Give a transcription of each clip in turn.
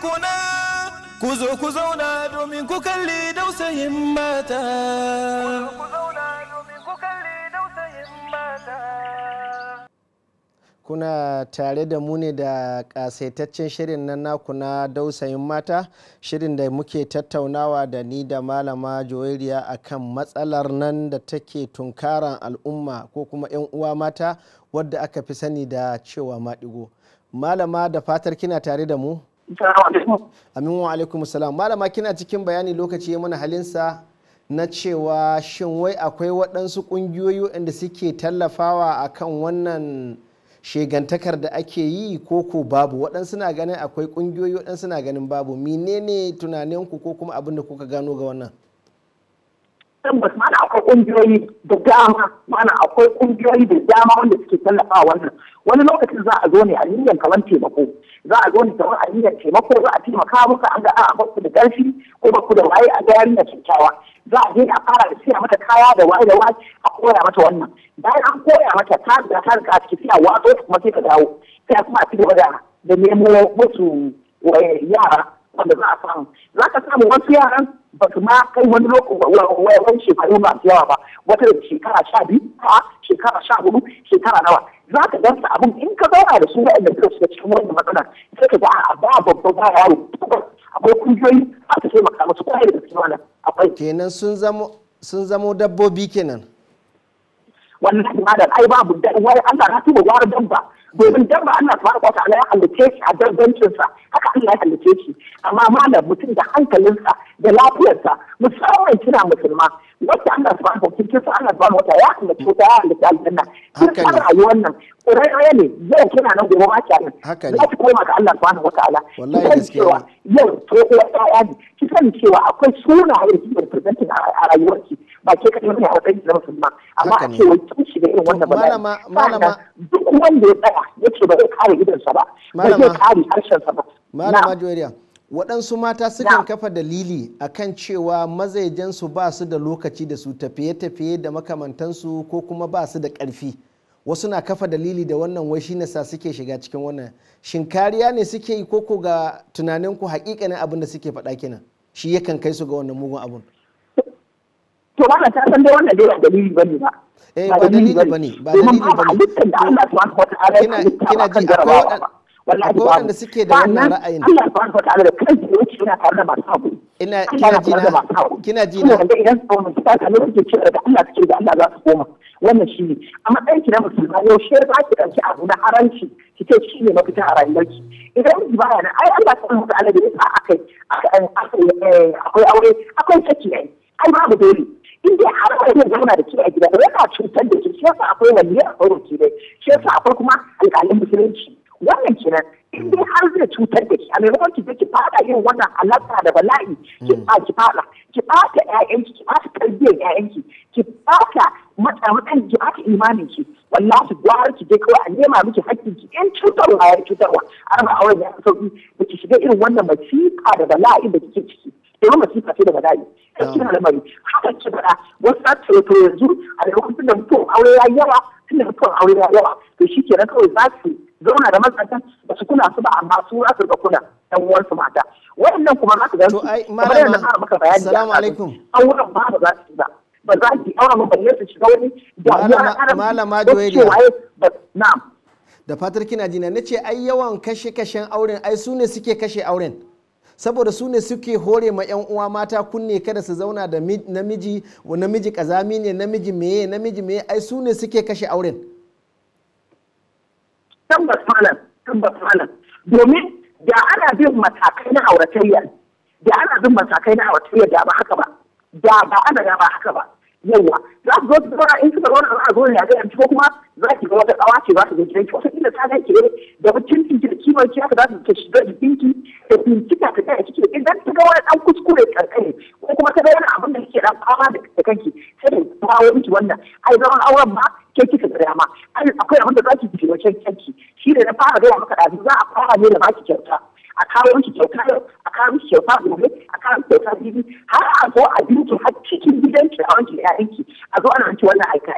kuna ku zo ku zauna domin ku kalli dausayin mata. Kuna tare da mu ne da kasaitaccen shirin nan naku na dausayin mata, shirin da muke tattaunawa da ni da malama Joyariya akan matsalar nan da take tunkaran al'umma ko kuma 'yan uwa mata wadda aka fi sani da cewa Madigo. Malama, da fatar kina tare da mu? Amin wa alaikum salam. Malama, kina cikin bayani lokaci ya mana halinsa na cewa shin wai akwai waɗansu ƙungiyoyi waɗanda suke tallafawa akan wannan shegantakar da ake yi ko babu? Waɗansu na ganin akwai ƙungiyoyi, waɗansu na ganin babu. Menene tunaninku ko kuma abin da kuka gano ga wannan? Tabbas mana akwai ƙungiyoyi da dama, akwai ƙungiyoyi da dama wanda suke tallafa wannan. Wani lokacin za a zo ne a niyyar kamar taimako, za a zo ne kamar a niyyar taimako, za a taimaka muka an ga a baku da ƙarfi ko baku da waye a ga yarinya kyakkyawa. Za a je a fara da siya mata kaya da waye a koya mata wannan. Bayan an koya mata ta riga a ciki siya wato kuma sai ka dawo. Sai kuma a ci gaba da nemo musu yara wanda za a samu. Za ka samu wasu yaran ba su ma kai wani wani shekaru masu yawa ba, wata da shekara 12, shekara 14, shekara nawa. Za ka gansa abin in ka zauna da su waɗanda suka shiga cikin wannan matsala sai ka ga a ba babba ba yaro. Akwai kungiyoyi aka taimaka musu kwaye da gaske wannan akwai. Kenan sun zamo dabbobi kenan. Wannan malam ai babu wai Allah na tuba gwara dabba. Domin dabba Allah subhanahu wa ta'ala ya halice shi a dabbancinsa, haka Allah ya halice shi. Amma malam mutum da hankalinsa da lafiyarsa, musamman kina musulma, wacce Allah subhanahu wa ta'ala ya halice ta ya halice aljanna. Kin san rayuwar nan ƙuraiya ne, yau kina nan gobe ma kina nan. Za ki koma ga Allah subhanahu wa ta'ala. Wallahi gaskiya. Yau to ya ne. Ki sani cewa akwai sunaye da suke representing a rayuwarki. Ba ke kaɗai ne a matsayin na musulma, amma a ce wai kin shiga irin wannan bala'i. Malama duk wanda ya tsaya ya ce ba zai kare gidansa ba, ba zai kare harshensa ba. Malama Joyariya, waɗansu mata sukan kafa dalili akan cewa mazaijansu ba su da lokaci da su tafiye-tafiye da makamantansu ko kuma ba su da ƙarfi. Wasu na kafa dalili da wannan wai shine sa suke shiga cikin wannan. Shin kariya ne suke yi koko ga tunaninku haƙiƙanin abin da suke faɗa kenan? Shi yakan kai su ga wannan mugun abun. To ba ta san dai wannan dai ba dalili bane ba. Ba dalili bane, ba dalili bane. Halittar da Allah subhanahu wa ta'ala ya halitta kan jarabawa ba. Wallahi waɗanda suke da wannan ra'ayin. Allah subhanahu wa ta'ala da kansa yake yana tare da masu haƙuri. Kina ji na. Wanda idan su mutu ta kallon suke cewa da Allah suke da Allah za su koma. Wannan shi ne. A matsayin ki na musulma yaushe za ki ɗauki abu na haranci ki ce shi ne mafita a rayuwarki. Idan miji baya nan ai Allah subhanahu wa ta'ala da yasa akwai aure akwai saki ai. Ai babu dole. In dai har ba zai zauna da ke a gida ba yana cutar da ke, shi yasa akwai waliyar akwai wakilai, shi yasa akwai kuma alƙalin musulunci. Wannan kenan in dai har zai cutar da ke a maimakon ki ki fada yin wannan alaƙa da bala'i ki fada ki ɓata ƴaƴanki, ki ɓata tarbiyyar ƴaƴanki, ki ɓata matsayin ki ɓata imanin ki. Wallahi gwara ki je kawai a nema miki hakkin ki in cutarwa ya cutarwa a raba auren ya fi sauki da ki shiga irin wannan masifa da bala'in da kike ciki. Domin masifa ce da bala'i. Kina lamari haka ce faɗa wasu za su to yanzu a lokacin da mutuwar aure ya yawa, tun da mutuwar aure ya yawa to shi kenan kawai za su zauna da mazatan ba su kuna su ba amma su za su ga kuna ɗan uwansu mata. Waɗannan kuma za su ga su kamar yadda na maka bayani. Assalamu alaikum. Auren ba za su yi ba. Ba za ki auren ba balle su shiga wani da Malama Joyariya. Na'am. Da fatar kina jina nace ai yawan kashe-kashen auren ai su ne suke kashe auren. Saboda su ne suke hore ma 'yan uwa mata kunne kada su zauna da namiji kazami ne, namiji meye ai su ne suke kashe auren. Tabbas malam domin da ana bin matakai na auratayya da ba haka ba, da ba haka ba. Yawa za su zo su zauna in suka zauna za a zo ne a ga yanci ko kuma za ki ga wata kawa ce za su ga gidanki wata kila ta ga ke da mutuncin ki da kimar ki haka za su ke shiga jikinki da bincika ta kai kike idan ta ga wani dan kuskure kankane ko kuma ta ga wani abin da kike dan fama da kanki sai da kawo miki wannan ai zaman auren ma ke kika da dama ai akwai abin da za ki fi wajen kanki shi da na fara gaya maka da za a fara ne da baki kyauta a kawo miki kyauta yau a kawo miki kyauta gobe a kawo miki kyauta bibi har a zo a binki har cikin gidanki a wanke ƴaƴanki a zo ana miki wannan aika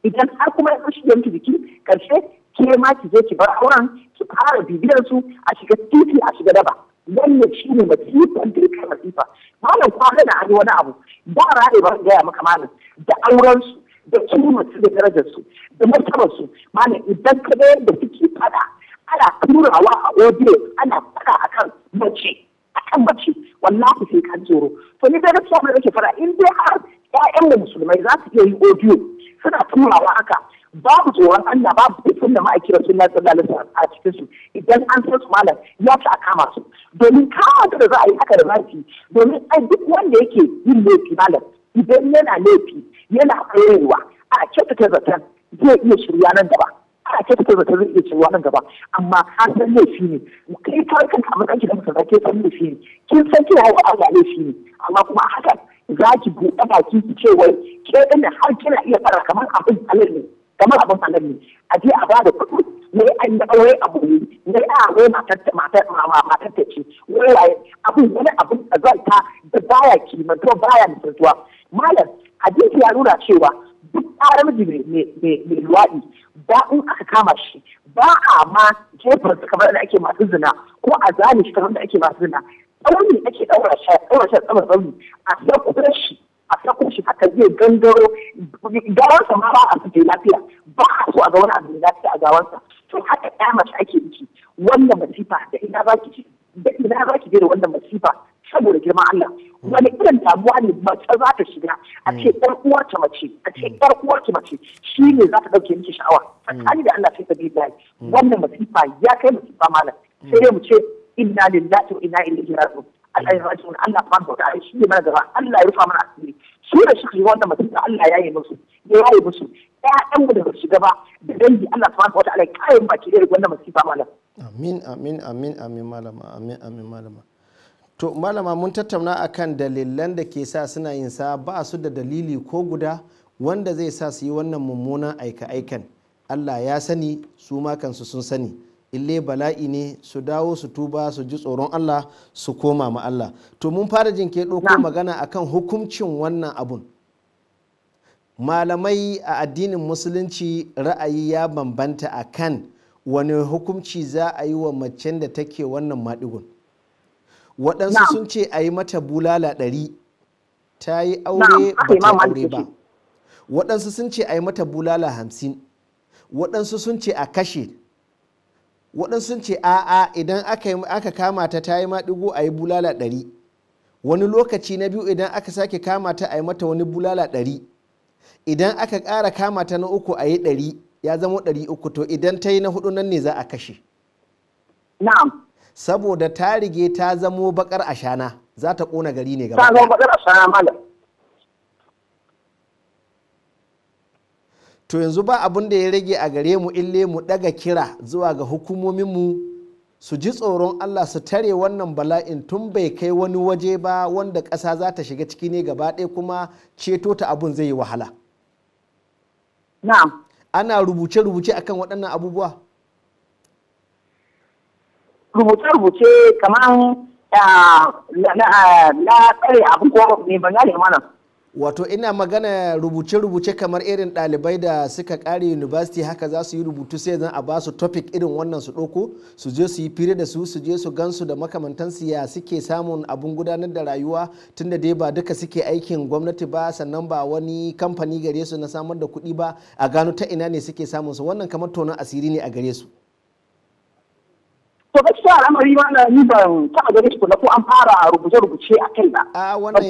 idan har kuma ya fushi da miki jiki karshe ke ma ki je ki bar auren ki fara bibiyar su a shiga titi a shiga daba wannan shi ne masifan da ya kai masifa. Malam kwana na an yi wani abu yara ne ba gaya maka malam da aurensu da kimarsu da darajarsu da martabarsu malam idan ka ga yadda suke fada ana turawa a audio ana fada akan mace wallahi sai ka tsoro. To ni da gaskiya mai nake fara in dai har ƴaƴan mu musulmai za su iya yi audio suna turawa haka babu tsoron Allah babu dukkan da ma'aikira sunna sallallahu alaihi wasallam a cikin su idan an san su malam ya ci a kama su domin kama da za a yi haka da zafi domin ai duk wanda yake yin laifi malam idan yana laifi yana koyarwa a kyautata zaton zai iya shirya nan gaba a kyautata zaton zai iya shirya nan gaba amma ka san laifi ne kai kawai kanka a matsayin da mutum ke san laifi ne kin san cewa wa Allah laifi ne amma kuma haka za ki buɗe baki ki ce wai ke din har kina iya fara kamar abin halal ne a je a ba da kuɗi wai an da aure abu ne wai a wai matar ta ce wai abin wani abin azalta da baya kimantuwa baya misaltuwa malam hadisi ya nuna cewa duk ƙarar miji mai luwaɗi ba in aka kama shi ba a ma jefar su kamar da ake masu zina ko a zane shi kamar da ake masu zina tsauni ake ɗaura shi tsawon tsauni a sako shi haka zai gangaro gawarsa ma ba a su lafiya ba a so a ga wani abu da lafiya a gawarsa to haka ya mace ake ciki wannan masifa da ina za ki je da wannan masifa saboda girman Allah wani irin damuwa ne mace za ta shiga a ce ɗan uwarta mace shi ne za ta ɗauke miki sha'awa tsakani da Allah sai ta bi da wannan masifa ya kai masifa malam sai dai mu ce inna lillahi wa inna ilaihi raji'un Allah ya raji'un Allah subhanahu wa ta'ala shi ne mana gaba Allah ya rufa mana asiri su da shi wannan masifa Allah ya yi musu ƴaƴan mu da ba shiga ba da dangi Allah subhanahu wa ta'ala ya kare mu baki da wannan masifa malam amin malama to malama mun tattauna akan dalilan da ke sa suna yin sa ba su da dalili ko guda wanda zai sa su yi wannan mummunan aika-aikan. Allah ya sani su ma kansu sun sani ille bala'i ne su dawo su tuba su ji tsoron Allah su koma ma Allah. To mun fara jin ke ɗauko magana akan hukuncin wannan abun. Malamai a addinin musulunci ra'ayi ya bambanta akan wani hukunci za a yi wa macen da take wannan maɗigun. Waɗansu sun ce a yi mata bulala 100 ta yi aure ba ta aure ba. Waɗansu sun ce a yi mata bulala 50. Waɗansu sun ce a kashe. Waɗansu sun ce a'a idan aka kama ta yi maɗigo a yi bulala 100. Wani lokaci na biyu idan aka sake kama ta a yi mata wani bulala 100. Idan aka ƙara kama ta na uku a yi 100 ya zama 300 to idan ta yi na 4 nan ne za a kashe. Na'am. Saboda ta rige ta zamo bakar ashana za ta kona gari ne gaba. Ta zama bakar ashana malam. To yanzu ba abin da ya rage a gare mu ille mu daga kira zuwa ga hukumominmu su ji tsoron Allah su tare wannan bala'in tun bai kai wani waje ba wanda ƙasa za ta shiga ciki ne gaba ɗaya kuma ceto ta abun zai yi wahala. Na'am. Ana rubuce-rubuce akan waɗannan abubuwa. Rubuce-rubuce kamar na tsare abin ko ne ban gane mana. Wato ina magana rubuce-rubuce kamar irin ɗalibai da suka ƙare university haka za su yi rubutu sai zan a ba su topic irin wannan su ɗauko su je su yi fira da su je su gansu da makamantansu ya suke samun abun gudanar da rayuwa tunda dai ba duka suke aikin gwamnati ba sannan ba wani kamfani gare su na samar da kuɗi ba a gano ta ina ne suke samun su wannan kamar tonon asiri ne a gare su. To gaskiya al'amari ma na ni ban taɓa gani shi ko an fara rubuce-rubuce a kai ba. A wannan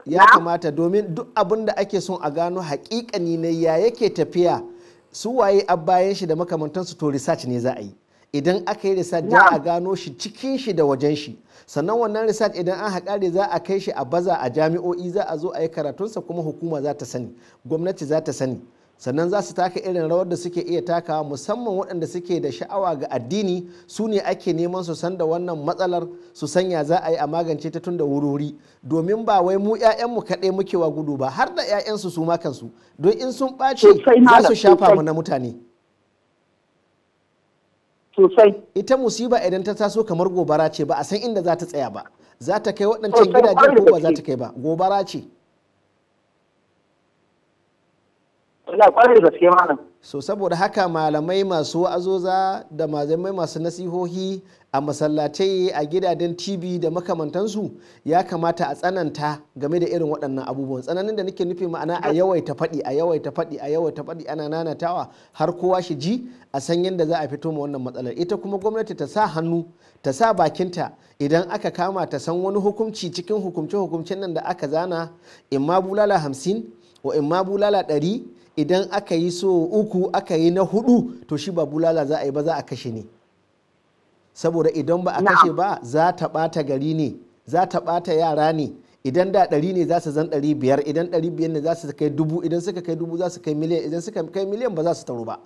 ya kamata domin duk abin da ake son a gano haƙiƙani ne ya yake tafiya su waye a bayan shi da makamantansu to research ne za a yi. Idan aka yi research za a gano shi cikin shi da wajen shi. Sannan wannan research idan an haƙare za a kai shi a baza a jami'o'i za a zo a yi karatunsa kuma hukuma za ta sani, gwamnati za ta sani. Sannan za su taka irin rawar da suke iya takawa musamman waɗanda suke da sha'awa ga addini su ne ake neman su san da wannan matsalar su sanya za a yi a magance ta tun da wurori domin ba wai mu 'ya'yanmu kaɗai muke wa gudu ba har da 'ya'yansu su ma kansu don in sun ɓace za su shafa mu na mutane. Ita musiba idan ta taso kamar gobara ce ba a san inda za ta tsaya ba za ta kai waɗancan gidajen ko ba za ta kai ba gobara ce. Allah kwarai da gaske malam. So saboda haka malamai masu wa'azoza da malamai masu nasihohi a masallatai a gidajen TV da makamantansu ya kamata a tsananta game da irin waɗannan abubuwan. Tsananin da nake nufi ma'ana a yawaita faɗi a yawaita faɗi a yawaita faɗi ana nanatawa har kowa shi ji a san yadda za a fito ma wannan matsalar. Ita kuma gwamnati ta sa hannu ta sa bakinta idan aka kama ta san wani hukunci cikin hukumce-hukumcen nan da aka zana in ma bulala 50 ko in ma bulala 100 idan aka yi so 3 aka yi na 4 to shi ba bulala za a yi ba za a kashe ne, saboda idan ba a kashe ba za ta ɓata gari ne, za ta ɓata yara ne. Idan da 100 ne za su zan 500, idan 500 ne za su kai 1000, idan suka kai 1000 za su kai miliyan, idan suka kai miliyan ba za su taru ba,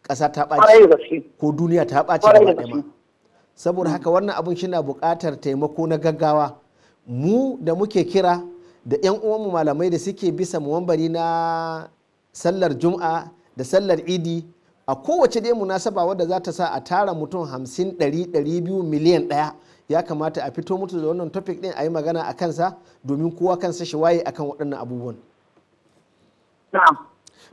ƙasa ta ɓaci ko duniya ta ɓaci gaba ɗaya ma. Saboda haka wannan abun shi na buƙatar taimako na gaggawa. Mu da muke kira da 'yan uwanmu malamai da suke bisa muwambari na sallar juma'a da sallar idi a kowace dai munasaba wadda za ta sa a tara mutum 50 100 200 miliyan 1 ya kamata a fito mutu da wannan topic din a yi magana a kansa domin kowa kansa shi waye akan waɗannan abubuwan.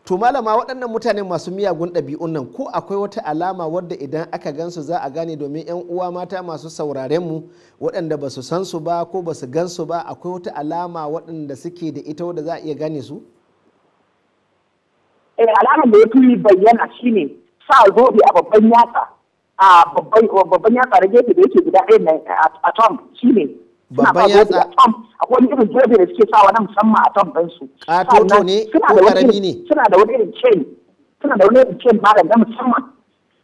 To malama, waɗannan mutane masu miyagun ɗabi'un nan ko akwai wata alama wadda idan aka gansu za a gane, domin 'yan uwa mata masu sauraren mu waɗanda ba su san su ba ko ba su gan su ba, akwai wata alama waɗanda suke da ita wadda za a iya gane su? Alamar da ya fi bayyana shine sa zobe a babban yatsa, a babban yatsa da gefe da yake guda ɗaya na a tom shine babban yatsa akwai wani irin zobe da suke sawa na musamman a tom ɗinsu. Toto ne ko karami ne? Suna da wani irin chain malam na musamman.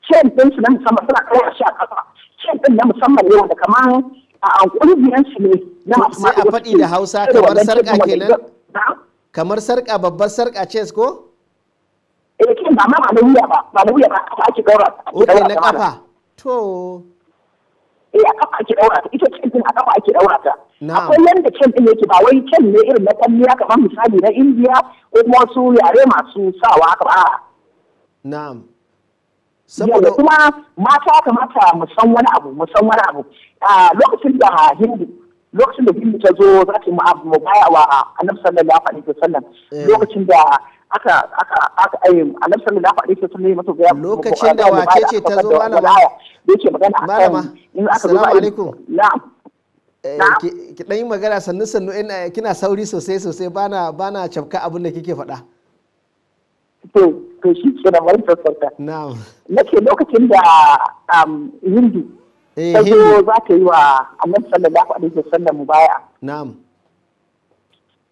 Chain ɗinsu na musamman suna kawo shi a ƙasa. Chain ɗin na musamman ne wanda kamar a ƙungiyarsu ne na masu sai a faɗi da Hausa kamar sarƙa kenan? Kamar sarƙa, babbar sarƙa ce ko? Kin ba ma ba da wuya ba kafa ake daura. Okay, na kafa. To. A kafa ake daura ta. Ita cin din a kafa ake daura ta. Na'am. Akwai yanda cin din yake ba wai cin ne irin na kwalliya kamar misali na Indiya ko kuma wasu yare masu sawa haka ba. Na'am. Saboda kuma mata kamata mu san wani abu. Lokacin da Hindu ta zo za ta yi mu baya wa Annabi sallallahu alaihi wasallam. Lokacin da aka Annabi sallallahu alaihi wasallam ya mata ga lokacin da wace ce ta zo malama yake magana akan in aka zo alaikum. Na'am. Ki dan yi magana sannu ina kina sauri sosai bana cafka abin da kike faɗa. To shi ke da wani sassauta. Na'am. Nake lokacin da Hindu ta zo za ta yi wa Annabi sallallahu alaihi wasallam mubaya. Na'am.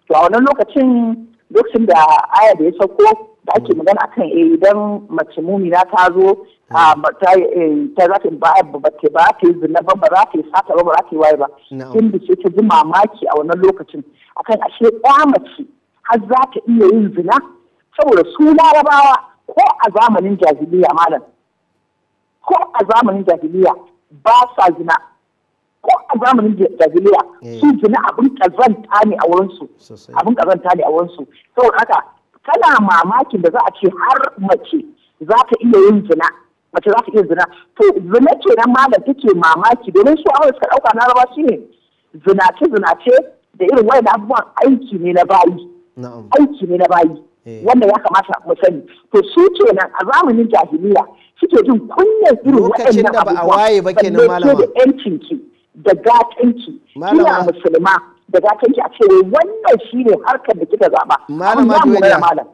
To a wannan lokacin da aya da ya sauko da ake magana akan idan mace mumina ta zo ta za ta ba ta yi zina ba za ta yi sata ba za ta yi waye ba. Inda ce ta ji mamaki a wannan lokacin akan ashe mace har za ta iya yin zina, saboda su larabawa ko a zamanin jahiliya malam ko a zamanin jahiliya ba sa zina, ko a zamanin jahiliya su zina abin kazanta ne a wurinsu, saboda haka kana mamakin da za a ce har mace za ta iya yin zina, to zina ce nan malam take mamaki, domin su a suka ɗauka na raba shi ne zinace da irin wayan abubuwan aiki ne na bayi wanda ya kamata mu sani. To su ce nan a zamanin jahiliya suke jin kunyar irin waɗannan abubuwa sannan da yancinki da gatanki kina musulma da gatanki a ce wannan shine harkar da kika zaba. Malama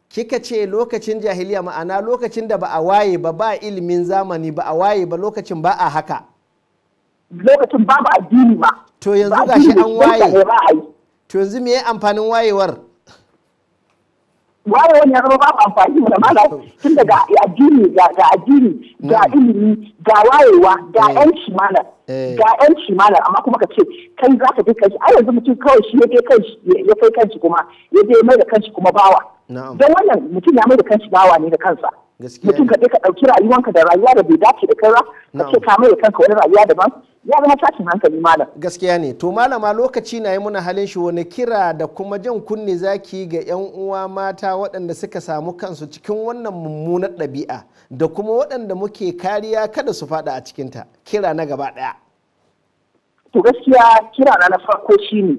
kika ce lokacin jahiliya, ma'ana lokacin da ba a waye ba ilimin zamani, ba a waye ba lokacin ba a haka, lokacin babu addini ba. To yanzu gashi an waye, to yanzu me amfanin wayewar? Wayewar ya zama babu amfani da malam, tun daga addini ga ilimi ga wayewa ga yanci malam, amma kuma ka ce kai za ka je kanshi. Ai yanzu mutum kawai shi ya kai kanshi kuma ya je mai da kanshi kuma bawa. Don wannan mutum ya mai da kanshi bawa ne da kansa. Mutum ka je ka ɗauki rayuwanka da rayuwa da bai dace da kai ba, ka ce ka mai da kanka wani rayuwa daban, ya zama tashin hankali malam. Gaskiya ne. To malama, lokaci na yi muna halin shi, wani kira da kuma jan kunne zaki ga 'yan uwa mata waɗanda suka samu kansu cikin wannan mummunar ɗabi'a da kuma waɗanda muke kariya kada su faɗa a cikinta? Kira na gaba ɗaya. To gaskiya kira na farko shine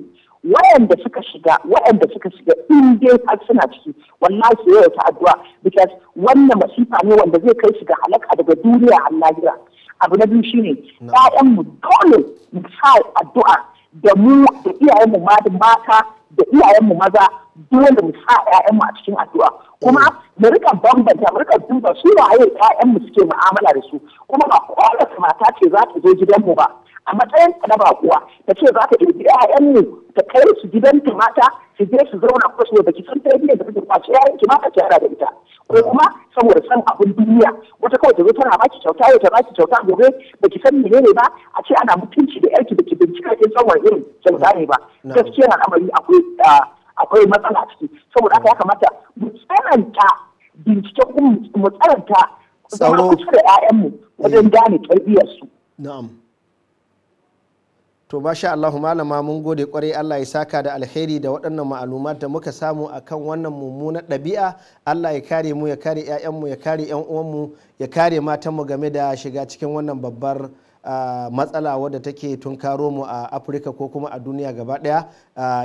waɗanda suka shiga in dai har suna ciki wallahi su yawa ta addu'a because wannan masifa ne wanda zai kai su ga halaka daga duniya a lahira. Abu na biyu shine ƴaƴanmu dole mu sa addu'a da mu da iyayenmu mata da iyayenmu maza dole mu sa ƴaƴanmu a cikin addu'a kuma mu rika bambanta mu rika duba su waye ƴaƴanmu suke mu'amala da su kuma ba kowace mata ce za ta zo gidanmu ba a matsayin ta na bakuwa ta ce za ta ɗauki ƴaƴanmu ta kai su gidanta mata su je su zauna ko su baki san tarbiyyar da take kwace ƴaƴan ki ma ka tara da ita ko kuma saboda san abin duniya wata kawai ta zo tana baki kyauta yau ta baki kyauta gobe baki san menene ba a ce ana mutunci da yarki baki bincika kin san wani irin kyauta ne ba gaskiya al'amari akwai matsala ciki saboda haka ya kamata mu tsananta binciken mu tsananta zama kusa da 'ya'yanmu wajen gane tarbiyyarsu. Na'am. To masha Allah malama mun gode kwarai, Allah ya saka da alheri da waɗannan ma'alumat da muka samu akan wannan mummunar ɗabi'a. Allah ya kare mu, ya kare 'ya'yanmu, ya kare 'yan uwanmu, ya kare matanmu game da shiga cikin wannan babbar matsala wadda take tunkaro mu a Afirka ko kuma a duniya gaba ɗaya.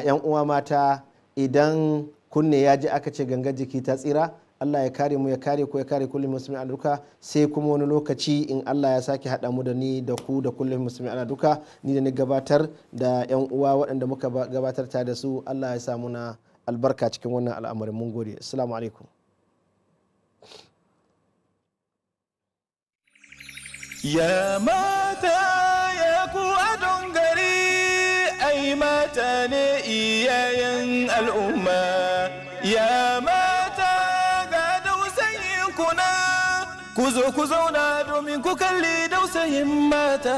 'Yan uwa mata, idan kunne ya ji aka ce gangar jiki ta tsira, Allah ya kare mu, ya kare ku, ya kare kullum musulmi a duka. Sai kuma wani lokaci in Allah ya sake haɗa mu da ni da ku da kullum musulmi a duka, ni da ni gabatar da 'yan uwa waɗanda muka gabatar ta da su. Allah ya samu na albarka cikin wannan al'amarin. Mun gode. Assalamu alaikum. Ya mata ya ku adon gari, ai mata ne iyayen al'umma. Ya mata ga Dausayin kuna, ku zo ku zauna domin ku kalli Dausayin mata.